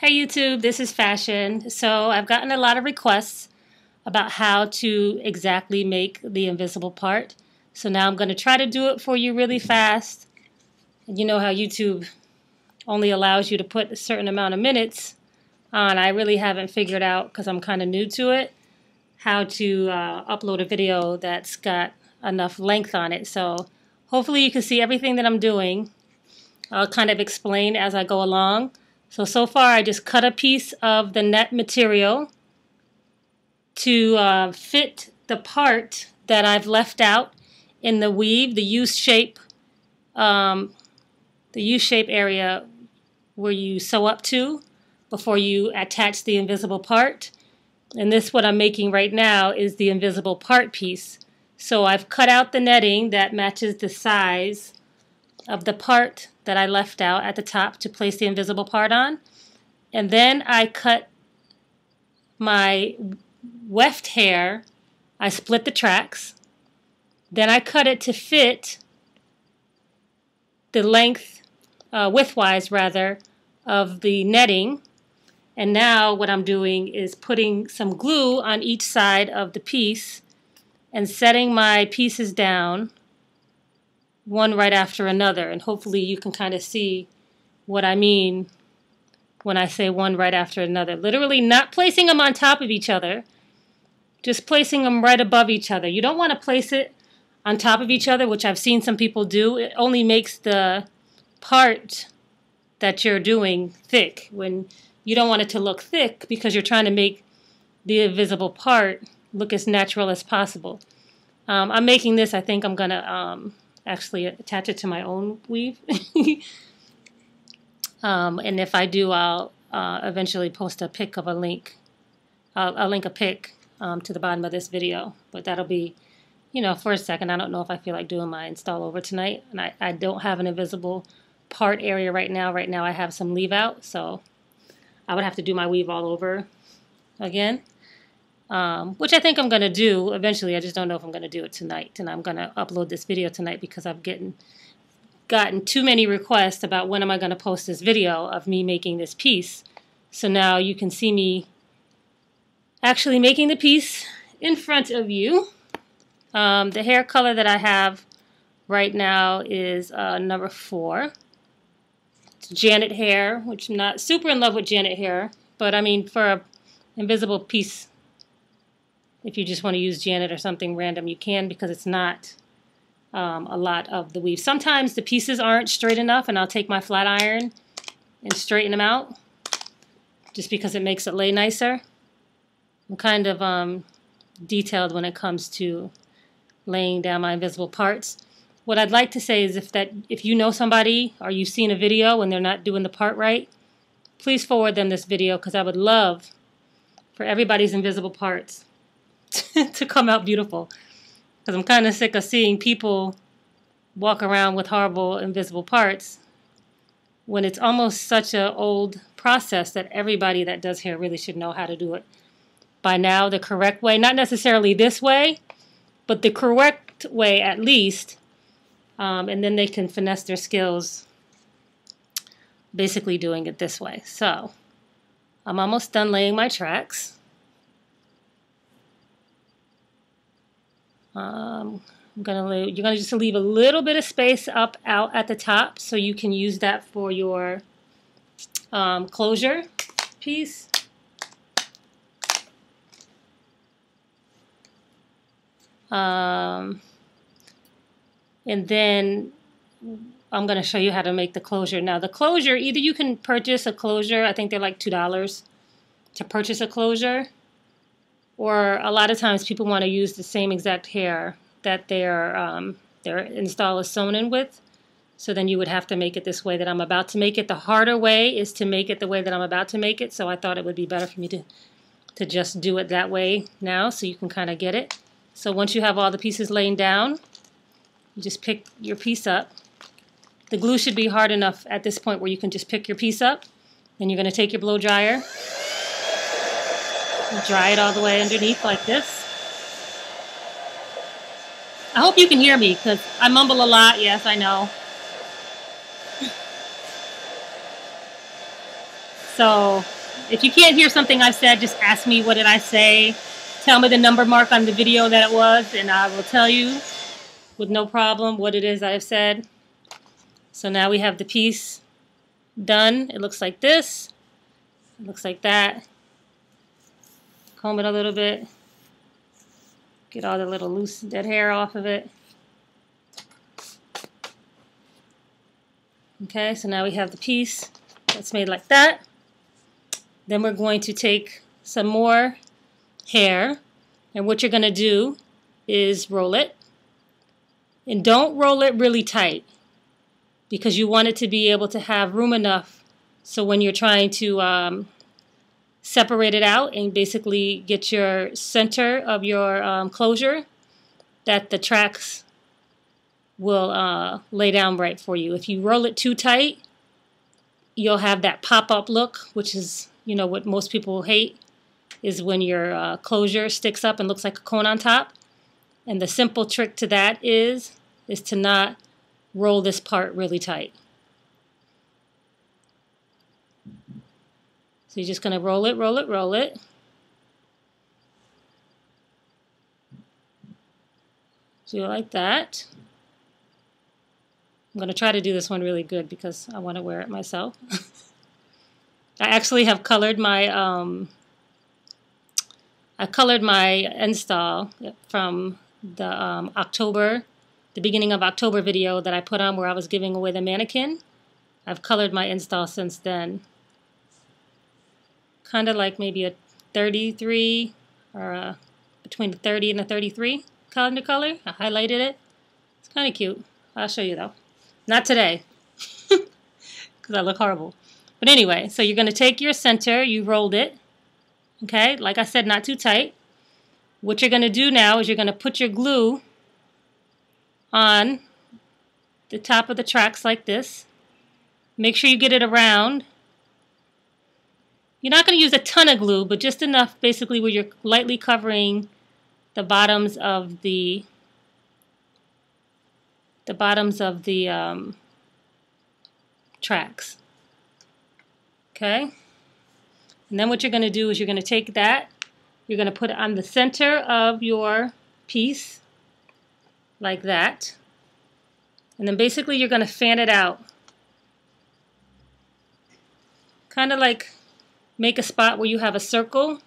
Hey YouTube, this is Fashion. So I've gotten a lot of requests about how to exactly make the invisible part. So now I'm going to try to do it for you really fast. And you know how YouTube only allows you to put a certain amount of minutes on. I really haven't figured out, because I'm kind of new to it, how to upload a video that's got enough length on it. So hopefully you can see everything that I'm doing. I'll kind of explain as I go along. So far I just cut a piece of the net material to fit the part that I've left out in the weave, the U-shape area where you sew up to before you attach the invisible part. And this, what I'm making right now, is the invisible part piece. So I've cut out the netting that matches the size of the part that I left out at the top to place the invisible part on. And then I cut my weft hair. I split the tracks. Then I cut it to fit the length, widthwise rather, of the netting. And now what I'm doing is putting some glue on each side of the piece and setting my pieces down one right after another. And hopefully you can kind of see what I mean when I say one right after another. Literally not placing them on top of each other, just placing them right above each other. You don't want to place it on top of each other, which I've seen some people do. It only makes the part that you're doing thick, when you don't want it to look thick because you're trying to make the invisible part look as natural as possible. I'm making this, I think I'm going to actually attach it to my own weave. And if I do, I'll eventually post a pic of a link. I'll link a pic to the bottom of this video. But that'll be, for a second. I don't know if I feel like doing my install over tonight. And I don't have an invisible part area right now. Right now I have some leave out. So I would have to do my weave all over again. Which I think I'm going to do eventually. I just don't know if I'm going to do it tonight. And I'm going to upload this video tonight because I've gotten too many requests about when am I going to post this video of me making this piece. So now you can see me actually making the piece in front of you. The hair color that I have right now is number 4. It's Janet hair, which I'm not super in love with Janet hair. But I mean, for an invisible piece, if you just want to use Janet or something random, you can, because it's not a lot of the weave. Sometimes the pieces aren't straight enough, and I'll take my flat iron and straighten them out just because it makes it lay nicer. I'm kind of detailed when it comes to laying down my invisible parts. What I'd like to say is if you know somebody or you've seen a video and they're not doing the part right, please forward them this video, because I would love for everybody's invisible parts to come out beautiful. Because I'm kind of sick of seeing people walk around with horrible invisible parts when it's almost such an old process that everybody that does hair really should know how to do it by now, the correct way. Not necessarily this way, but the correct way at least. And then they can finesse their skills basically doing it this way. So I'm almost done laying my tracks. You're gonna just leave a little bit of space out at the top so you can use that for your closure piece. And then I'm going to show you how to make the closure. Now the closure, either you can purchase a closure, I think they're like $2 to purchase a closure, or a lot of times people want to use the same exact hair that their install is sewn in with. So then you would have to make it this way that I'm about to make it. The harder way is to make it the way that I'm about to make it. So I thought it would be better for me to just do it that way now, so you can kind of get it. So once you have all the pieces laying down, you just pick your piece up. The glue should be hard enough at this point where you can just pick your piece up. Then you're going to take your blow dryer and dry it all the way underneath like this. I hope you can hear me because I mumble a lot. Yes, I know. So if you can't hear something I've said, just ask me what did I say. Tell me the number mark on the video that it was, and I will tell you with no problem what it is I've said. So now we have the piece done. It looks like this. It looks like that. Comb it a little bit. Get all the little loose dead hair off of it. Okay, so now we have the piece that's made like that. Then we're going to take some more hair, and what you're going to do is roll it. And don't roll it really tight, because you want it to be able to have room enough so when you're trying to separate it out and basically get your center of your closure, that the tracks will lay down right for you. If you roll it too tight, you'll have that pop-up look, which is, you know, what most people hate, is when your closure sticks up and looks like a cone on top. And the simple trick to that is to not roll this part really tight. So you're just going to roll it, roll it, roll it. So like that. I'm going to try to do this one really good because I want to wear it myself. I actually have colored my install from the the beginning of October video that I put on where I was giving away the mannequin. I've colored my install since then. Kind of like maybe a 33 or between the 30 and the 33 calendar color. I highlighted it. It's kind of cute. I'll show you though. Not today, because I look horrible. But anyway, so you're going to take your center, you rolled it, okay? Like I said, not too tight. What you're going to do now is you're going to put your glue on the top of the tracks like this. Make sure you get it around. You're not going to use a ton of glue, but just enough basically where you're lightly covering the bottoms of the tracks. Okay? And then what you're going to do is you're going to take that, you're going to put it on the center of your piece, like that. And then basically you're going to fan it out. Kind of like make a spot where you have a circle,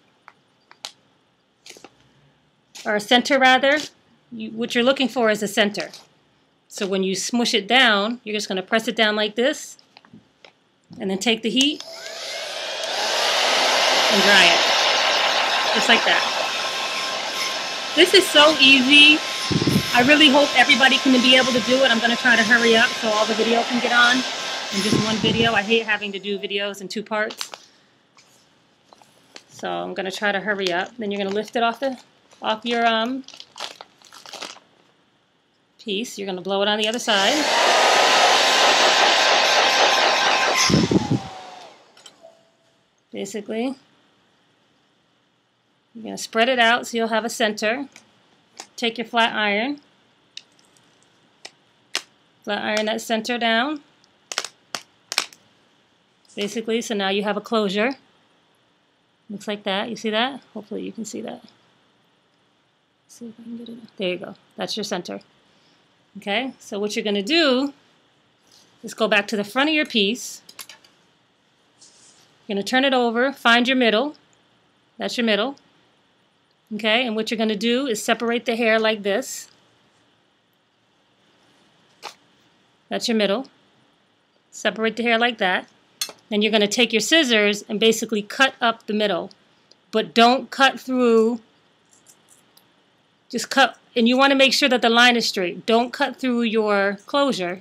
or a center rather. What you're looking for is a center. So when you smush it down, you're just going to press it down like this, and then take the heat and dry it, just like that. This is so easy. I really hope everybody can be able to do it. I'm going to try to hurry up so all the video can get on in just one video. I hate having to do videos in 2 parts. So I'm going to try to hurry up. Then you're going to lift it off your piece. You're going to blow it on the other side. Basically, you're going to spread it out so you'll have a center. Take your flat iron that center down. Basically, so now you have a closure. Looks like that. You see that? Hopefully you can see that. Let's see if I can get it. There you go. That's your center. Okay, so what you're going to do is go back to the front of your piece. You're going to turn it over, find your middle. That's your middle. Okay, and what you're going to do is separate the hair like this. That's your middle. Separate the hair like that. Then you're going to take your scissors and basically cut up the middle. But don't cut through. Just cut, and you want to make sure that the line is straight. Don't cut through your closure.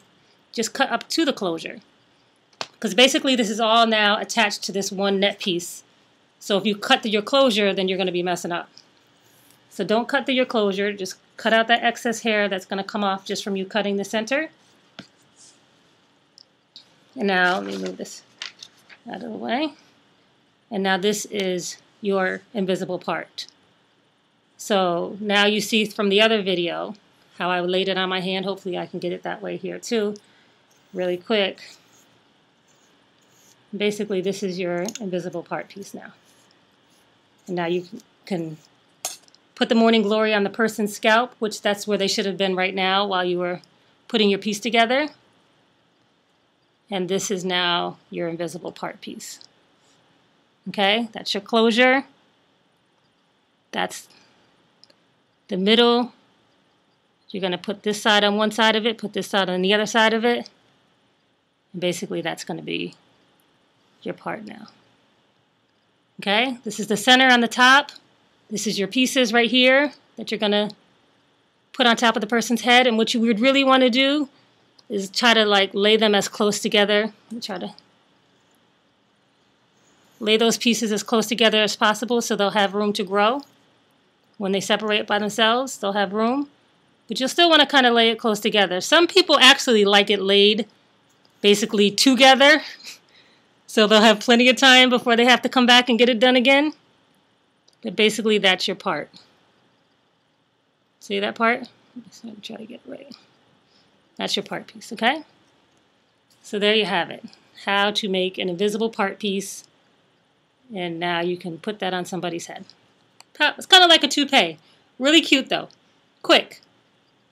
Just cut up to the closure. Because basically this is all now attached to this one net piece. So if you cut through your closure, then you're going to be messing up. So don't cut through your closure. Just cut out that excess hair that's going to come off just from you cutting the center. And now, let me move this out of the way. And now this is your invisible part. So now you see from the other video how I laid it on my hand. Hopefully I can get it that way here too, really quick. Basically, this is your invisible part piece now. And now you can put the morning glory on the person's scalp, which that's where they should have been right now while you were putting your piece together. And this is now your invisible part piece. Okay, that's your closure. That's the middle. You're going to put this side on one side of it, put this side on the other side of it. And basically, that's going to be your part now. Okay, this is the center on the top. This is your pieces right here that you're going to put on top of the person's head. And what you would really want to do is try to like lay them as close together. Try to lay those pieces as close together as possible so they'll have room to grow. When they separate by themselves, they'll have room. But you'll still want to kind of lay it close together. Some people actually like it laid basically together. So they'll have plenty of time before they have to come back and get it done again. But basically, that's your part. See that part? So I'm trying to get it right. That's your part piece, okay? So there you have it. How to make an invisible part piece. And now you can put that on somebody's head. It's kind of like a toupee. Really cute, though. Quick.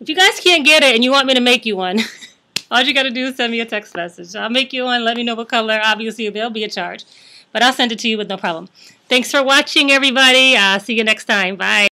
If you guys can't get it and you want me to make you one, all you got to do is send me a text message. I'll make you one. Let me know what color. Obviously, there'll be a charge. But I'll send it to you with no problem. Thanks for watching, everybody. See you next time. Bye.